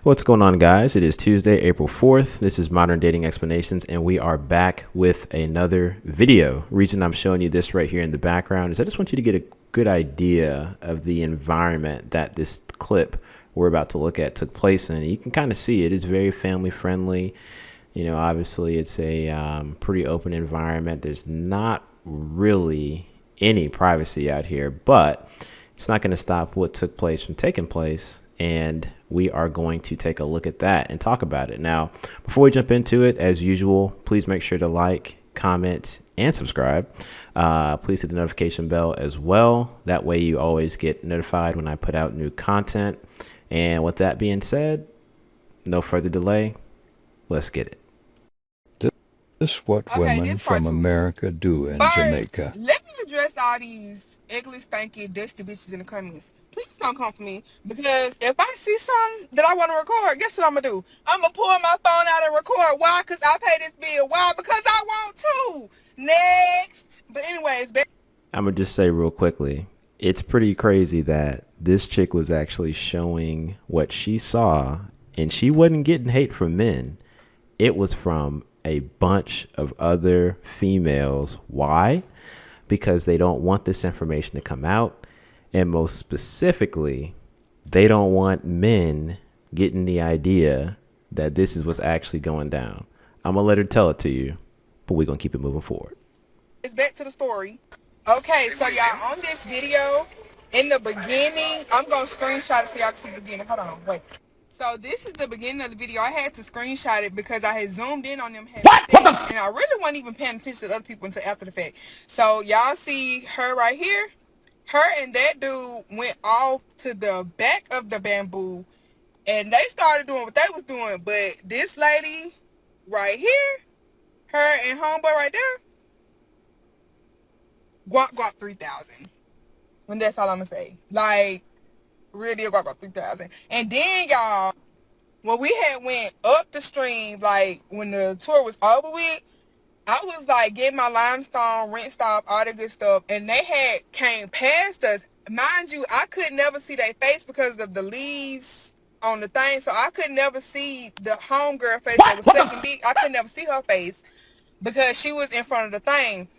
What's going on, guys? It is Tuesday, April 4th. This is Modern Dating Explanations, and we are back with another video. Reason I'm showing you this right here in the background is I just want you to get a good idea of the environment that this clip we're about to look at took place in. You can kind of see it is very family friendly. You know, obviously it's a pretty open environment. There's not really any privacy out here, but it's not going to stop what took place from taking place. And we are going to take a look at that and talk about it. Now, before we jump into it, as usual, please make sure to like, comment, and subscribe. Please hit the notification bell as well. That way you always get notified when I put out new content. And with that being said, no further delay. Let's get it. This is what women from America do in Jamaica. Let me address all these ugly, stanky, dusty bitches in the comments. Please don't come for me, because if I see something that I want to record, guess what I'm going to do? I'm going to pull my phone out and record. Why? Because I pay this bill. Why? Because I want to. Next. But anyways, I'm going to just say real quickly, it's pretty crazy that this chick was actually showing what she saw, and she wasn't getting hate from men. It was from a bunch of other females. Why? Because they don't want this information to come out. And most specifically, they don't want men getting the idea that this is what's actually going down. I'm going to let her tell it to you, but we're going to keep it moving forward. It's back to the story. Okay, so y'all, on this video, in the beginning, I'm going to screenshot it so y'all can see the beginning. Hold on, wait. So this is the beginning of the video. I had to screenshot it because I had zoomed in on them and I really wasn't even paying attention to other people until after the fact. So y'all see her right here? Her and that dude went off to the back of the bamboo and they started doing what they was doing. But this lady right here, her and homeboy right there, guap 3,000. And that's all I'm gonna say. Like, really guap 3,000. And then y'all, when we had went up the stream, like when the tour was over with, I was like getting my limestone, rinsed off, all the good stuff, and they had came past us. Mind you, I could never see their face because of the leaves on the thing, so I could never see the homegirl face that was sucking dick. I could never see her face because she was in front of the thing.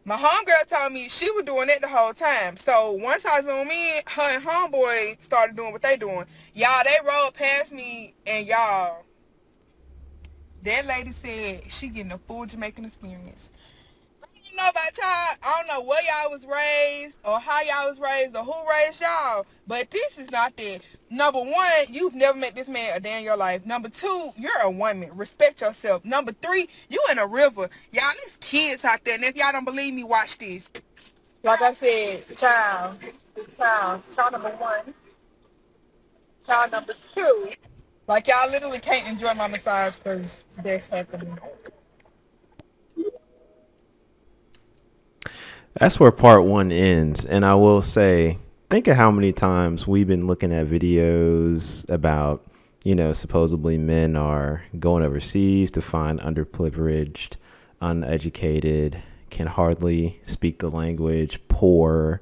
My homegirl told me she was doing it the whole time. So once I zoom in, her and homeboy started doing what they doing. Y'all, they rolled past me, and y'all, that lady said she getting a full Jamaican experience. I don't know about y'all. I don't know where y'all was raised or how y'all was raised or who raised y'all. But this is not that. Number one, you've never met this man a day in your life. Number two, you're a woman. Respect yourself. Number three, you in a river. Y'all, there's kids out there. And if y'all don't believe me, watch this. Like I said, child number one. Child number two. Like, y'all literally can't enjoy my massage because that's happening. That's where part one ends. And I will say, think of how many times we've been looking at videos about, you know, supposedly men are going overseas to find underprivileged, uneducated, can hardly speak the language, poor,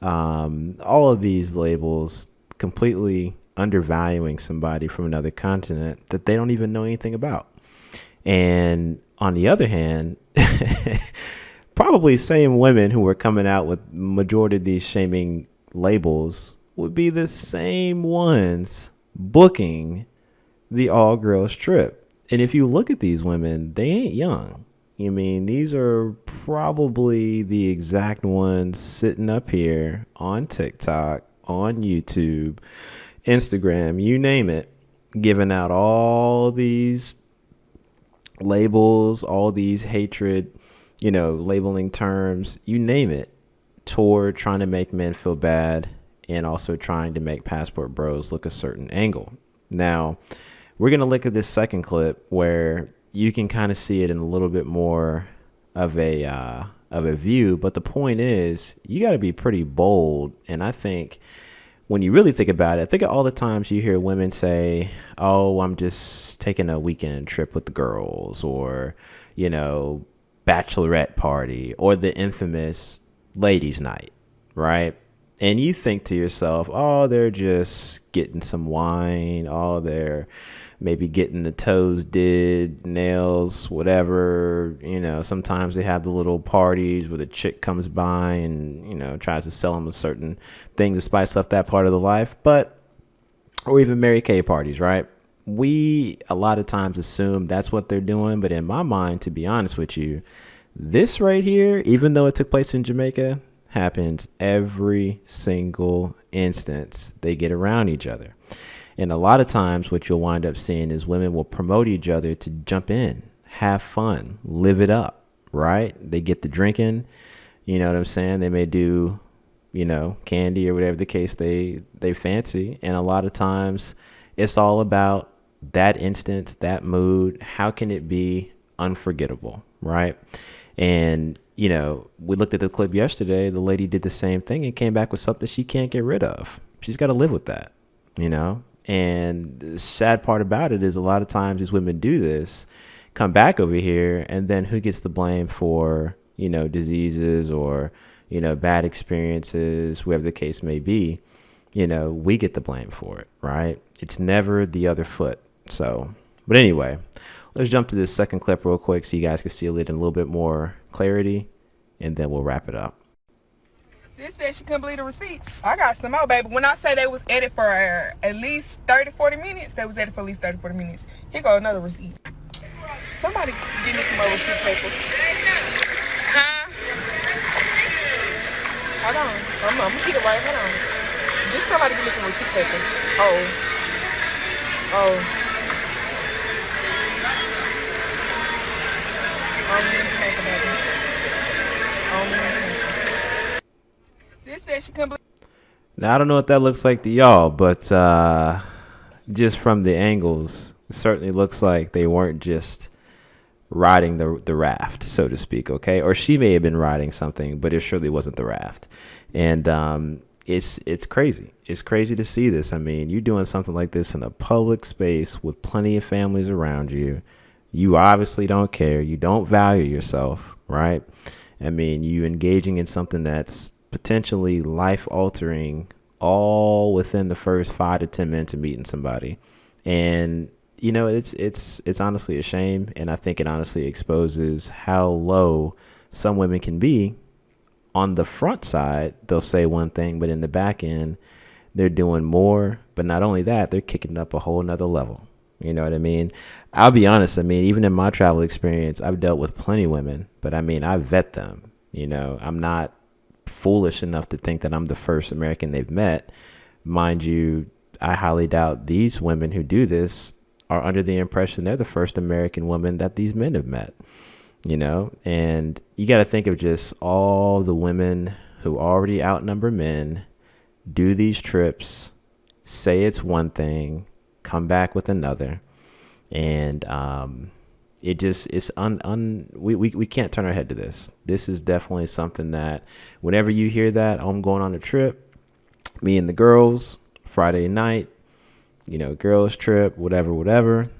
all of these labels completely undervaluing somebody from another continent that they don't even know anything about. And on the other hand, probably same women who were coming out with majority of these shaming labels would be the same ones booking the all girls trip. And if you look at these women, they ain't young. I mean, these are probably the exact ones sitting up here on TikTok, on YouTube, Instagram, you name it, giving out all these labels, all these hatred, you know, labeling terms, you name it, toward trying to make men feel bad and also trying to make passport bros look a certain angle. Now, we're going to look at this second clip where you can kind of see it in a little bit more of a view. But the point is, you got to be pretty bold. And I think when you really think about it, think of all the times you hear women say, oh, I'm just taking a weekend trip with the girls, or, you know, bachelorette party, or the infamous ladies night, right? And you think to yourself, oh, they're just getting some wine. Oh, they're maybe getting the toes did, nails, whatever. You know, sometimes they have the little parties where the chick comes by and, you know, tries to sell them a certain things to spice up that part of the life. But, or even Mary Kay parties, right? We a lot of times assume that's what they're doing. But in my mind, to be honest with you, this right here, even though it took place in Jamaica, happens every single instance they get around each other. And a lot of times what you'll wind up seeing is women will promote each other to jump in, have fun, live it up, right? They get the drinking, you know what I'm saying? They may do, you know, candy or whatever the case they fancy. And a lot of times it's all about that instance, that mood. How can it be unforgettable, right? And, you know, we looked at the clip yesterday. The lady did the same thing and came back with something she can't get rid of. She's got to live with that, you know? And the sad part about it is a lot of times these women do this, come back over here, and then who gets the blame for, you know, diseases or, you know, bad experiences, whoever the case may be. You know, we get the blame for it, right? It's never the other foot. So, but anyway, let's jump to this second clip real quick so you guys can see it in a little bit more clarity, and then we'll wrap it up. Sis said she couldn't believe the receipts. I got some more, baby. When I say they was edited for at least 30, 40 minutes, they was edited for at least 30, 40 minutes. Here go another receipt. Somebody give me some more receipt paper. Huh? Hold on. I'm gonna get it right. Hold on. Just somebody give me some receipt paper. Oh. Sis said she couldn't believe. Now, I don't know what that looks like to y'all, but just from the angles, it certainly looks like they weren't just riding the raft, so to speak, okay? Or she may have been riding something, but it surely wasn't the raft. And it's crazy. It's crazy to see this. I mean, you're doing something like this in a public space with plenty of families around you. You obviously don't care. You don't value yourself, right? I mean, you engaging in something that's potentially life-altering all within the first 5 to 10 minutes of meeting somebody. And, you know, it's honestly a shame. And I think it honestly exposes how low some women can be. On the front side, they'll say one thing, but in the back end, they're doing more. But not only that, they're kicking it up a whole nother level. You know what I mean? I'll be honest. I mean, even in my travel experience, I've dealt with plenty of women, but I mean, I vet them. You know, I'm not foolish enough to think that I'm the first American they've met. Mind you, I highly doubt these women who do this are under the impression they're the first American woman that these men have met. You know, and you got to think of just all the women who already outnumber men, do these trips, say it's one thing, come back with another. And it just is we can't turn our head to this. This is definitely something that whenever you hear that, I'm going on a trip, me and the girls, Friday night, you know, girls trip, whatever,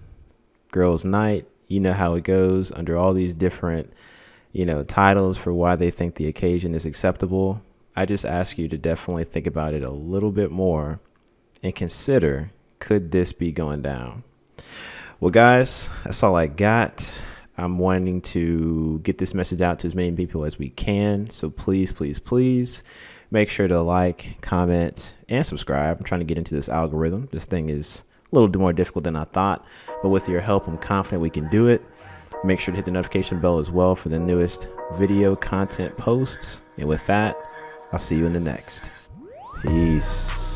girls night, you know how it goes under all these different, you know, titles for why they think the occasion is acceptable. I just ask you to definitely think about it a little bit more and consider, could this be going down? Well, guys, that's all I got. I'm wanting to get this message out to as many people as we can. So please, please, please make sure to like, comment, and subscribe. I'm trying to get into this algorithm. This thing is a little more difficult than I thought, but with your help, I'm confident we can do it. Make sure to hit the notification bell as well for the newest video content posts. And with that, I'll see you in the next. Peace.